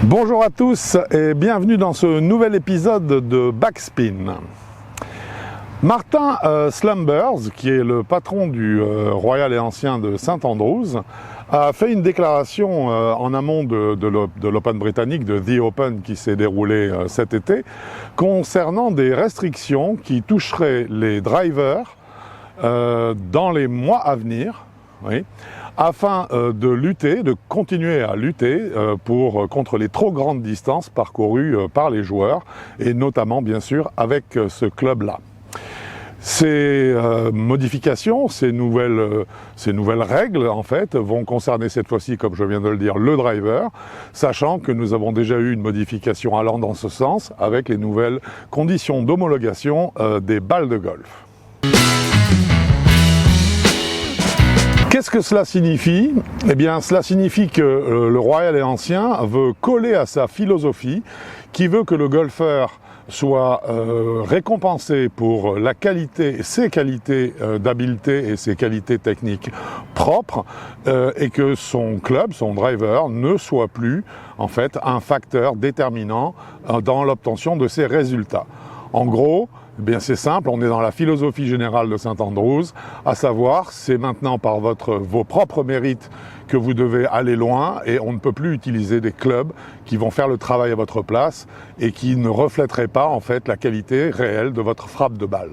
Bonjour à tous et bienvenue dans ce nouvel épisode de Backspin. Martin Slumbers, qui est le patron du Royal et Ancien de St Andrews, a fait une déclaration en amont de l'Open britannique, de The Open, qui s'est déroulé cet été, concernant des restrictions qui toucheraient les drivers dans les mois à venir, oui, afin de continuer à lutter contre les trop grandes distances parcourues par les joueurs, et notamment bien sûr avec ce club-là. Ces modifications, ces nouvelles règles en fait vont concerner cette fois-ci, comme je viens de le dire, le driver, sachant que nous avons déjà eu une modification allant dans ce sens avec les nouvelles conditions d'homologation des balles de golf. Qu'est-ce que cela signifie? Eh bien, cela signifie que le Royal et Ancien veut coller à sa philosophie, qui veut que le golfeur soit récompensé pour la qualité, ses qualités d'habileté et ses qualités techniques propres, et que son club, son driver, ne soit plus en fait un facteur déterminant dans l'obtention de ses résultats. En gros, eh bien c'est simple, on est dans la philosophie générale de St Andrews, à savoir, c'est maintenant par vos propres mérites que vous devez aller loin, et on ne peut plus utiliser des clubs qui vont faire le travail à votre place et qui ne reflèteraient pas en fait la qualité réelle de votre frappe de balle.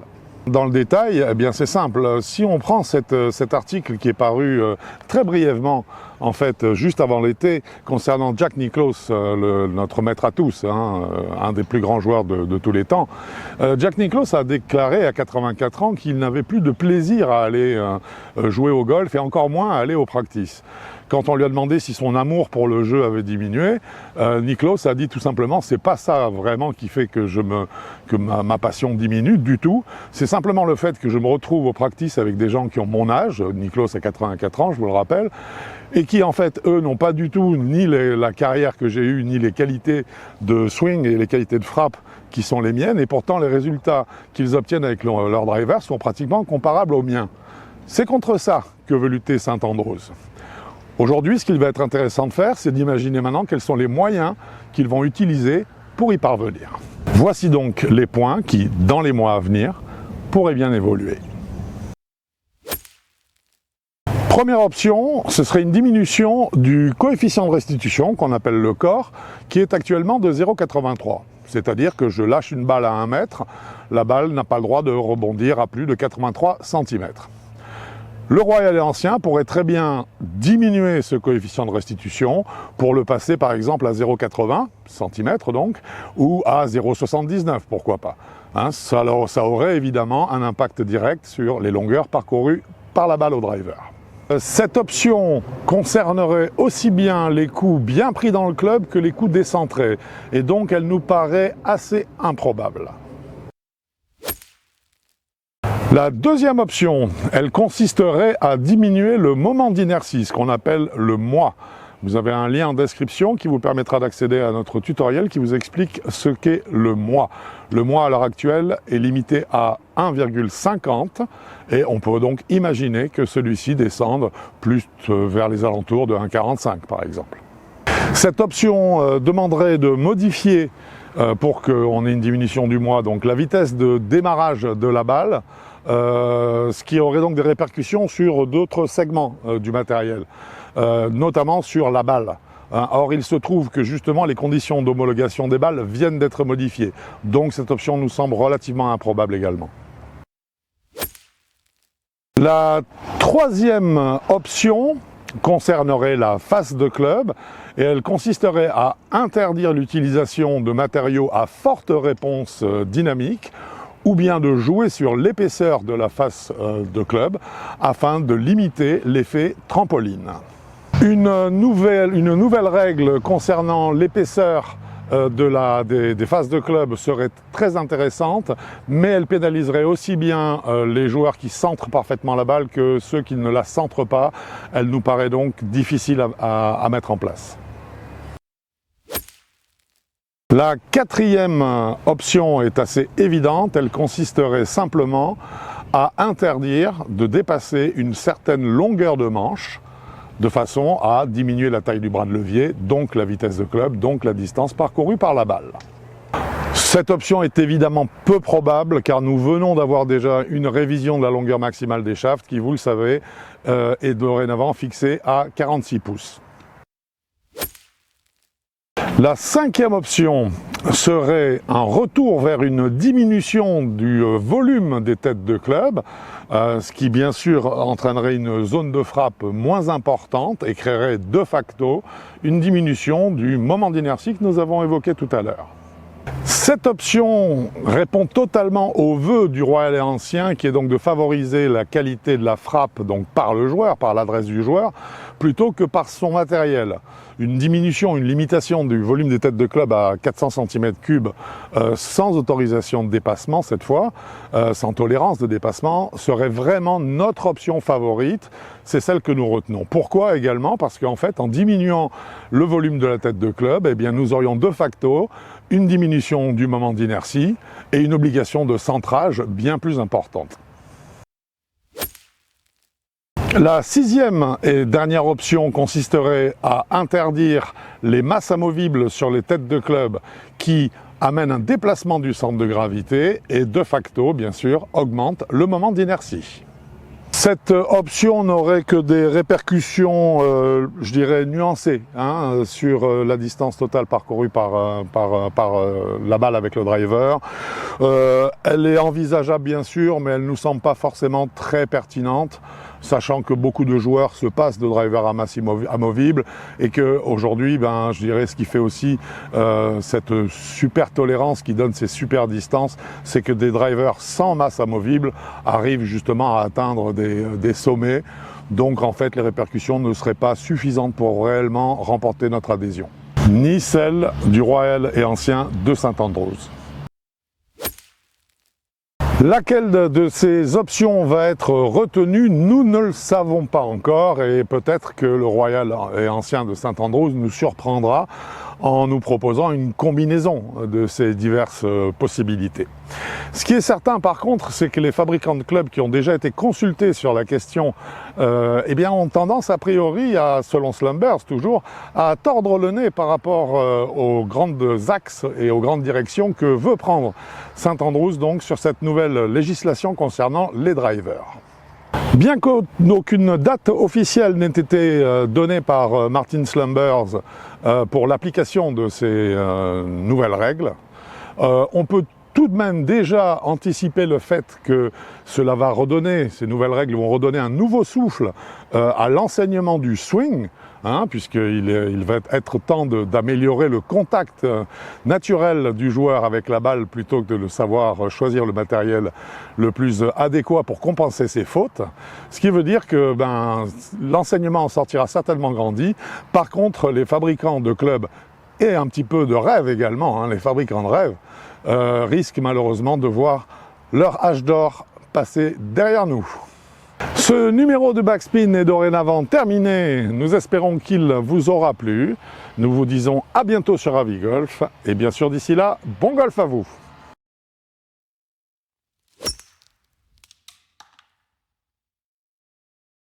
Dans le détail, eh bien c'est simple. Si on prend cet article qui est paru très brièvement, en fait, juste avant l'été, concernant Jack Nicklaus, notre maître à tous, un des plus grands joueurs de tous les temps, Jack Nicklaus a déclaré à 84 ans qu'il n'avait plus de plaisir à aller jouer au golf et encore moins à aller aux practices. Quand on lui a demandé si son amour pour le jeu avait diminué, Nicklaus a dit tout simplement: c'est pas ça vraiment qui fait que ma passion diminue du tout, c'est simplement le fait que je me retrouve aux practices avec des gens qui ont mon âge, Nicklaus a 84 ans, je vous le rappelle, et qui en fait, eux, n'ont pas du tout ni la carrière que j'ai eue, ni les qualités de swing et les qualités de frappe qui sont les miennes, et pourtant les résultats qu'ils obtiennent avec leur driver sont pratiquement comparables aux miens. C'est contre ça que veut lutter St Andrews. Aujourd'hui, ce qu'il va être intéressant de faire, c'est d'imaginer maintenant quels sont les moyens qu'ils vont utiliser pour y parvenir. Voici donc les points qui, dans les mois à venir, pourraient bien évoluer. Première option, ce serait une diminution du coefficient de restitution, qu'on appelle le COR, qui est actuellement de 0,83. C'est-à-dire que je lâche une balle à 1 mètre, la balle n'a pas le droit de rebondir à plus de 83 cm. Le Royal et Ancien pourrait très bien diminuer ce coefficient de restitution pour le passer par exemple à 0,80 cm donc, ou à 0,79, pourquoi pas. Ça aurait évidemment un impact direct sur les longueurs parcourues par la balle au driver. Cette option concernerait aussi bien les coups bien pris dans le club que les coups décentrés, et donc elle nous paraît assez improbable. La deuxième option, elle consisterait à diminuer le moment d'inertie, ce qu'on appelle le moi. Vous avez un lien en description qui vous permettra d'accéder à notre tutoriel qui vous explique ce qu'est le moi. Le moi à l'heure actuelle est limité à 1,50 et on peut donc imaginer que celui-ci descende plus vers les alentours de 1,45 par exemple. Cette option demanderait de modifier pour qu'on ait une diminution du moi, donc la vitesse de démarrage de la balle, ce qui aurait donc des répercussions sur d'autres segments du matériel, notamment sur la balle. Or, il se trouve que justement les conditions d'homologation des balles viennent d'être modifiées, donc cette option nous semble relativement improbable également. La troisième option concernerait la face de club et elle consisterait à interdire l'utilisation de matériaux à forte réponse dynamique ou bien de jouer sur l'épaisseur de la face de club afin de limiter l'effet trampoline. Une nouvelle règle concernant l'épaisseur des faces de club serait très intéressante, mais elle pénaliserait aussi bien les joueurs qui centrent parfaitement la balle que ceux qui ne la centrent pas. Elle nous paraît donc difficile à mettre en place. La quatrième option est assez évidente, elle consisterait simplement à interdire de dépasser une certaine longueur de manche de façon à diminuer la taille du bras de levier, donc la vitesse de club, donc la distance parcourue par la balle. Cette option est évidemment peu probable car nous venons d'avoir déjà une révision de la longueur maximale des shafts qui, vous le savez, est dorénavant fixée à 46 pouces. La cinquième option serait un retour vers une diminution du volume des têtes de club, ce qui bien sûr entraînerait une zone de frappe moins importante et créerait de facto une diminution du moment d'inertie que nous avons évoqué tout à l'heure. Cette option répond totalement au vœu du Royal et Ancien, qui est donc de favoriser la qualité de la frappe donc par le joueur, par l'adresse du joueur, plutôt que par son matériel. Une diminution, une limitation du volume des têtes de club à 400 cm3 sans autorisation de dépassement cette fois, sans tolérance de dépassement, serait vraiment notre option favorite. C'est celle que nous retenons. Pourquoi également? Parce qu'en fait, en diminuant le volume de la tête de club, eh bien, nous aurions de facto une diminution du moment d'inertie et une obligation de centrage bien plus importante. La sixième et dernière option consisterait à interdire les masses amovibles sur les têtes de club qui amènent un déplacement du centre de gravité et de facto, bien sûr, augmente le moment d'inertie. Cette option n'aurait que des répercussions, je dirais, nuancées sur la distance totale parcourue par la balle avec le driver. Elle est envisageable, bien sûr, mais elle ne nous semble pas forcément très pertinente, sachant que beaucoup de joueurs se passent de driver à masse amovible et que aujourd'hui, je dirais, ce qui fait aussi cette super tolérance qui donne ces super distances, c'est que des drivers sans masse amovible arrivent justement à atteindre des sommets. Donc en fait, les répercussions ne seraient pas suffisantes pour réellement remporter notre adhésion. Ni celle du Royal et Ancien de St Andrews. Laquelle de ces options va être retenue, nous ne le savons pas encore et peut-être que le Royal et Ancien de St Andrews nous surprendra en nous proposant une combinaison de ces diverses possibilités. Ce qui est certain par contre, c'est que les fabricants de clubs qui ont déjà été consultés sur la question ont tendance a priori, selon Slumbers toujours, à tordre le nez par rapport aux grandes axes et aux grandes directions que veut prendre St Andrews donc sur cette nouvelle législation concernant les drivers. Bien qu'aucune date officielle n'ait été donnée par Martin Slumbers pour l'application de ces nouvelles règles, on peut tout de même déjà anticiper le fait que cela va redonner, ces nouvelles règles vont redonner un nouveau souffle à l'enseignement du swing, puisqu'il va être temps d'améliorer le contact naturel du joueur avec la balle plutôt que de savoir choisir le matériel le plus adéquat pour compenser ses fautes. Ce qui veut dire que l'enseignement en sortira certainement grandi. Par contre, les fabricants de clubs et un petit peu de rêve également, les fabricants de rêve, risquent malheureusement de voir leur âge d'or passer derrière nous. Ce numéro de Backspin est dorénavant terminé. Nous espérons qu'il vous aura plu. Nous vous disons à bientôt sur Avis Golf. Et bien sûr, d'ici là, bon golf à vous!